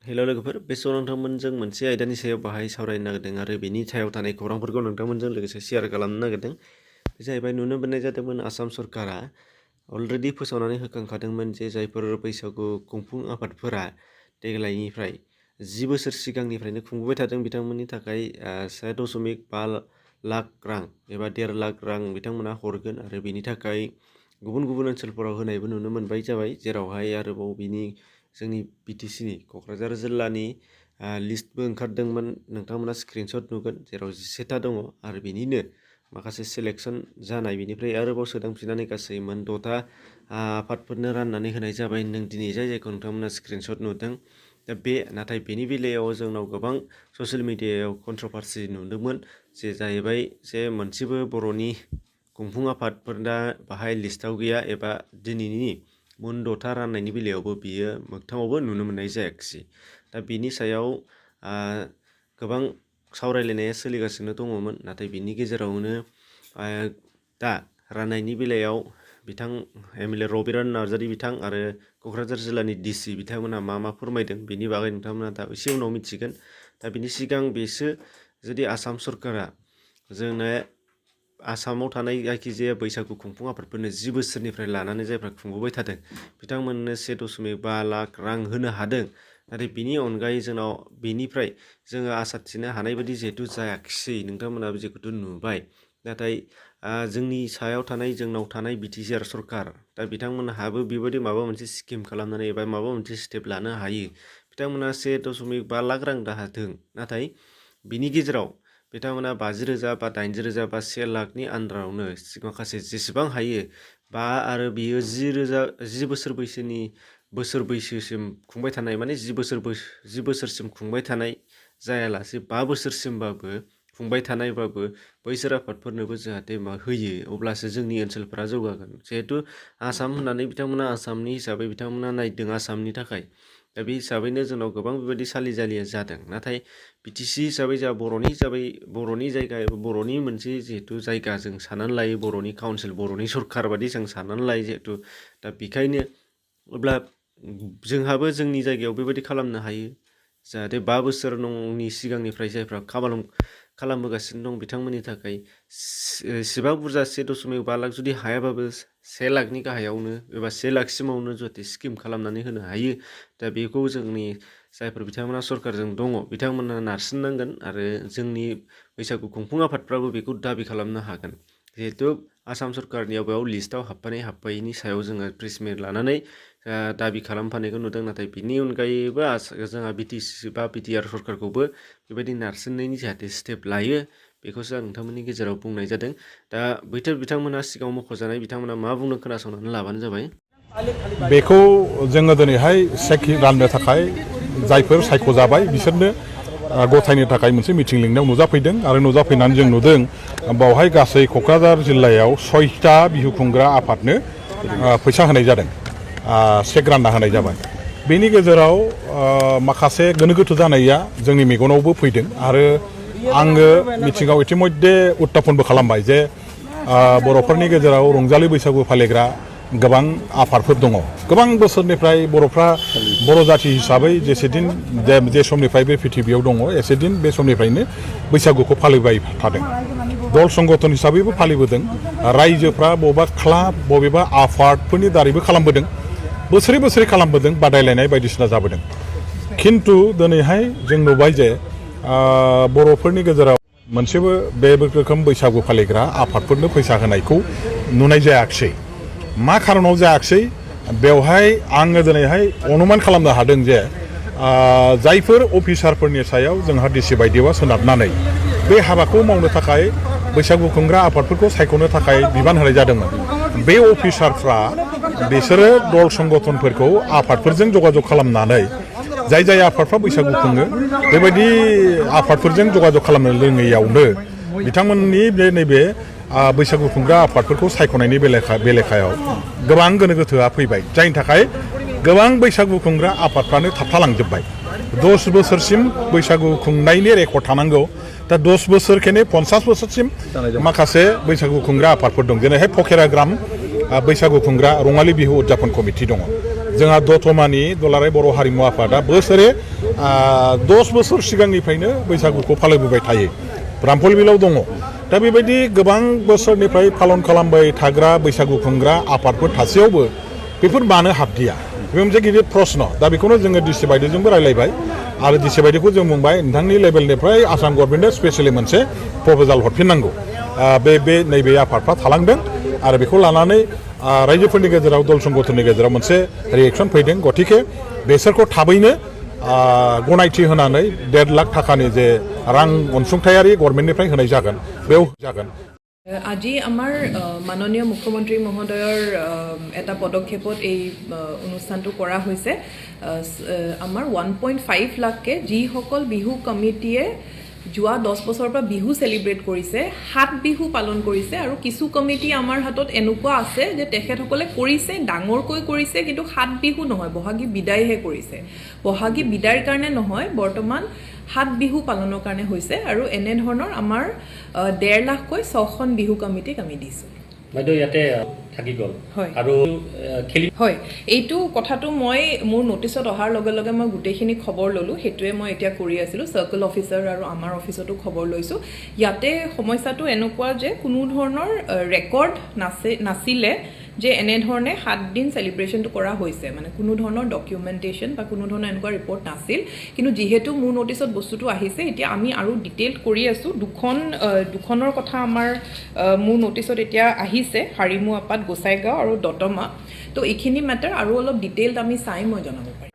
हेल' लोगोफोर बे समाव नोंथांमोनजों मोनसे आयदानि सायाव बाहाय सावरायनो नागिरदों आरो बेनि सायाव थानाय खौरांफोरखौ नोंथांमोनजों लोगोसे शेयार खालामनो नागिरदों। बे जाहैबाय नुनो मोननाय जादोंमोन आसाम सरकारा अलरेडि फोसावनानै होखांखादोंमोन जे जायफोर बैसागु खुंफुं आफादफोरा देग्लायनिफ्राय 10 बोसोर सिगांनिफ्रायनो खुंबोबाय थादों बिथांमोननि थाखाय 1.5 लाख रां एबा 1.5 लाख रां बिथांमोना हरगोन आरो बेनि थाखाय गुबुन गुबुन ओनसोलफोराव होनायबो नुनो मोनबाय जाबाय जेरावहाय आरोबाव बिनि जोंनि बिटिसिनि क'क्राझार जिल्लानि लिस्टबो ओंखारदोंमोन नोंथांमोना स्क्रिनशट नुगोन जेराव 11टा दङ आरो बेनिनो माखासे सेलेक्सन जानाय बिनिफ्राय आरोबाव सोदांफिननानै गासै मोन 6टा आफादफोरनो राननानै होनाय जाबाय नों दिनै जायखौ नोंथांमोना स्क्रिनशट नुदों दा नाथाय बेनि बेलायाव जोंनाव गोबां ससियेल मिडियायाव कन्ट्रभार्सि नुदोंमोन जे जाहैबाय जे मोनसेबो बर'नि खुंफुं आफादफोरा बाहाय लिस्टआव गैया एबा दिनैनि मोन 6टा राननायनि बेलायावबो बियो मोगथाङावबो नुनो मोननाय जायाखिसै दा बिनि सायाव गोबां सावरायलायनाया सोलिगासिनो दङमोन नाथाय बिनि गेजेरावनो दा राननायनि बेलायाव बिथां एमएलए रबिरान नार्जारि बिथां आरो क'क्राझार जिल्लानि डिसि बिथांमोना मा फोरमायदों बिनि बागै नोंथांमोना दा एसे उनाव मिथिगोन दा बिनि सिगां बेसो जुदि आसाम सरकारा जोंनो आसामाव थानाय जायखिजाया बैसागु खुंफुं आफादफोरनो 10 बोसोरनिफ्राय लानानै जायफ्रा खुंबोबाय थादों बिथांमोननो 1.5 लाख रां होनो हादों नाथाय बिनि अनगायै जोंनाव बेनिफ्राय जोङो आसा थिनो हानाय बायदि जिहेतु जायाखिसै नोंथांमोनाबो जेखौथ' नुबाय नाथाय जोंनाव थानाय बिटिसिआर सरकार दा बिथांमोनहाबो बेबायदि माबा मोनसे स्किम खालामनानै एबा माबा मोनसे स्टेप लानो हायो बिथांमोना 1.5 लाख रां दाहादों नाथाय बिनि गेजेराव बिथांमोना 50,000 बा 80,000 बा 1 लाखनि आन्दारावनो माखासे जेसेबां हायो बा आरो बियो 10 बोसोर बैसोसिम खुंबाय थानाय माने 10 बोसोरसिम खुंबाय थानाय जायालासे 5 बोसोरसिमबाबो खुंबाय थानायबाबो बैसोर आफादफोरनोबो जाहाथे होयो अब्लासो जोंनि ओनसोलफोरा जौगागोन जिहेतु आसाम होननानै बिथांमोना आसामनि हिसाबै बिथांमोना नायदों आसामनि थाखाय दा बे हिसाबैनो जोंनाव गोबां बेबायदि सालिजालिया जादों नाथाय बिटिसि हिसाबै जा बर'नि जायगा एबा बर'नि मोनसे जिहेतु जायगा जों साननानै लायो बर'नि काउन्सिल बर'नि सरकार बादि जों साननानै लायो जिहेतु दा बेखायनो अब्ला जोंहाबो जोंनि जायगायाव बेबायदि खालामनो हायो जाहाथे 5 बोसोरनि सिगांनिफ्राय जायफ्रा खालामबोगासिनो दं बिथांमोननि थाखाय एसेबां बुरजा 1.5 लाख जुदि हायाबाबो 1 लाखनि गाहायावनो एबा 1 लाखसिमावनो जाहाथे स्किम खालामनानै होनो हायो दा बेखौ जोंनि जायफोर बिथांमोना सरकारजों दङ बिथांमोना नारसिननांगोन आरो जोंनि बैसागु खुंफुं आफादफ्राबो बेखौ दाबि खालामनो हागोन जिहेतु आसाम सरकारनियाव बेयाव लिस्टआव हाबफायैनि सायाव जोङो प्रेस मिट लानानै दाबि खालामफानायखौ नुदों नाथाय बिनि अनगायैबो जोंहा बिटिसि बा बिटिआर सरकारखौबो बेबायदि नारसिननायनि जाहाथे स्टेप लायो बेखौसो आं नोंथांमोननि गेजेराव बुंनाय जादों दा बिथांमोना सिगाङाव मख'जानाय बिथांमोना मा बुंनो खोनासंनानै लाबानो जाबाय बेखौ जोङो दिनैहाय सेक राननो थाखाय जायफोर सायख'जाबाय बिसोरनो गथायनो थाखाय मोनसे मिटिं लिंनायाव नुजाफैदों आरो नुजाफैनानै जों नुदों बावहाय गासै क'क्राझार जिल्लायाव 6टा बिहु खुंग्रा आफादनो फैसा होनाय जादों सेक रानना होनाय जाबाय बेनि गेजेराव माखासे गोनो गोथो जानाया जोंनि मेगनावबो फैदों आरो आङो मिटिङाव इतिमध्ये उत्थापनबो खालामबाय जे बर'फोरनि गेजेराव रंजालि बैसागु फालिग्रा गोबां आफादफोर दङ गोबां बोसोरनिफ्राय बर'फ्रा बर' जाथि हिसाबै जे समनिफ्राय बे पृथिबियाव दङ एसेदिन बे समनिफ्रायनो बैसागुखौ फालिबाय थादों दल संगठन हिसाबैबो फालिबोदों रायजोफ्रा बबेबा क्लाब बबेबा आफादफोरनि दारैबो खालामबोदों बोसोरै खालामबोदों बादायलायनाय बायदिसिना जाबोदों खिन्थु दिनैहाय जों नुबाय जे बर'फोरनि गेजेराव मोनसेबो बे रोखोम बैसागु फालिग्रा आफादफोरनो फैसा होनायखौ नुनाय जायाखिसै मा खारनाव जायाखिसै बेवहाय आङो दिनैहाय अनुमान खालामनो हादों जे जायफोर अफिसारफोरनि सायाव जोंहा डिसि बायदिबा सोनारनानै बे हाबाखौ मावनो थाखाय बैसागु खुंग्रा आफादफोरखौ सायख'नो थाखाय बिबान होनाय जादोंमोन बे अफिसारफ्रा बिसोरो दल संगठनफोरखौ आफादफोरजों जगाजग खालामनानै जाय आफादफ्रा बैसागु खुङो बेबायदि आफादफोरजों जगाजग खालामनो रोङैयावनो बिथांमोननि नैबे बैसागु खुंग्रा आफादफोरखौ सायख'नायनि बेलेखायाव गोबां गोनो गोथोआ फैबाय जायनि थाखाय गोबां बैसागु खुंग्रा आफादफ्रानो थाबथालांजोब्बाय 10 बोसोरसिम बैसागु खुंनायनि रेकर्ड थानांगौ दा 10 बोसोर खेने 50 बोसोरसिम माखासे बैसागु खुंग्रा आफादफोर दं जेरैहाय फकेराग्राम बैसागु खुंग्रा रङालि बिहु उदजापन कमिटि दङ जोंहा दतमानि दुलाराय बर' हारिमु आफादा बोसोरे 10 बोसोर सिगांनिफ्रायनो बैसागुखौ फालिबोबाय थायो ब्राम्फल बिलाव दङ दा बेबायदि गोबां बोसोरनिफ्राय पालन खालामबाय थाग्रा बैसागु खुंग्रा आफादफोर थासेयावबो बेफोर मानो हाबदिया बे मोनसे गिदिर प्रश्न दा बेखौनो जोङो डिसि बायदिजोंबो रायलायबाय आरो डिसि बायदिखौ जों बुंबाय नोंथांनि लेभेलनिफ्राय आसाम गभर्नमेन्टआ स्पेसियेलि मोनसे प्रप'जाल हरफिननांगौ बे नैबे आफादफ्रा थालांदों आरो बेखौ लानानै रायजोफोरनि गेजेराव दल संगठननि गेजेराव मोनसे रिएक्सन फैदों गतिके बेसोरखौ थाबैनो गनायथि होनानै 1.5 लाख टाकानि जे रां अनसुंथायारि गभर्नमेन्टनिफ्राय होनाय जागोन बेयाव जागोन আজি আমাৰ মাননীয় মুখ্যমন্ত্ৰী মহোদয়ৰ এটা পদক্ষেপত এই অনুষ্ঠানটো কৰা হৈছে আমাৰ 1.5 লাখকে যিসকল বিহু কমিটিয়ে যোৱা 10 বছৰৰ পৰা বিহু সেলিব্ৰেট কৰিছে 7 বিহু পালন কৰিছে আৰু কিছু কমিটি আমাৰ হাতত এনেকুৱা আছে যে তেখেতসকলে কৰিছে ডাঙৰকৈ কৰিছে কিন্তু 7 বিহু নহয় বহাগী বিদায়হে কৰিছে বহাগী বিদায়ৰ কাৰণে নহয় বৰ্তমান 7 বিহু পালনৰ কাৰণে হৈছে আৰু এনে ধৰণৰ আমাৰ 1.5 লাখকৈ 6খন বিহু কমিটিক আমি দিছো বাইদেউ ইয়াতে থাকি গল আৰু খেলি হয় এইটো কথাটো মই মোৰ নোটিছত অহাৰ লগে লগে মই গুটেখিনি খবৰ ললো হেতুৱে মই এতিয়া কৰি আছিলো সাৰ্কেল অফিচাৰ আৰু আমাৰ অফিসতো খবৰ লৈছো ইয়াতে সমস্যাটো এনেকুৱা যে কোনো ধৰণৰ ৰেকৰ্ড নাছিলে যে এনে ধৰণে 7 দিন সেলিব্ৰেশনটো কৰা হৈছে মানে কোনো ধৰণৰ ডকুমেন্টেশন বা কোনো ধৰণৰ এনেকুৱা ৰিপৰ্ট নাছিল কিন্তু যেহেতু মোৰ নোটিছত বস্তুটো আহিছে এতিয়া আমি আৰু ডিটেইল কৰি আছো দুখনৰ কথা আমাৰ মোৰ নোটিছত এতিয়া আহিছে হাৰিমু আপাত গোসাইগাঁও আৰু দতমা তো এইখিনি মেটাৰ আৰু অলপ ডিটেইলড আমি চাই মই জনাব পাৰিম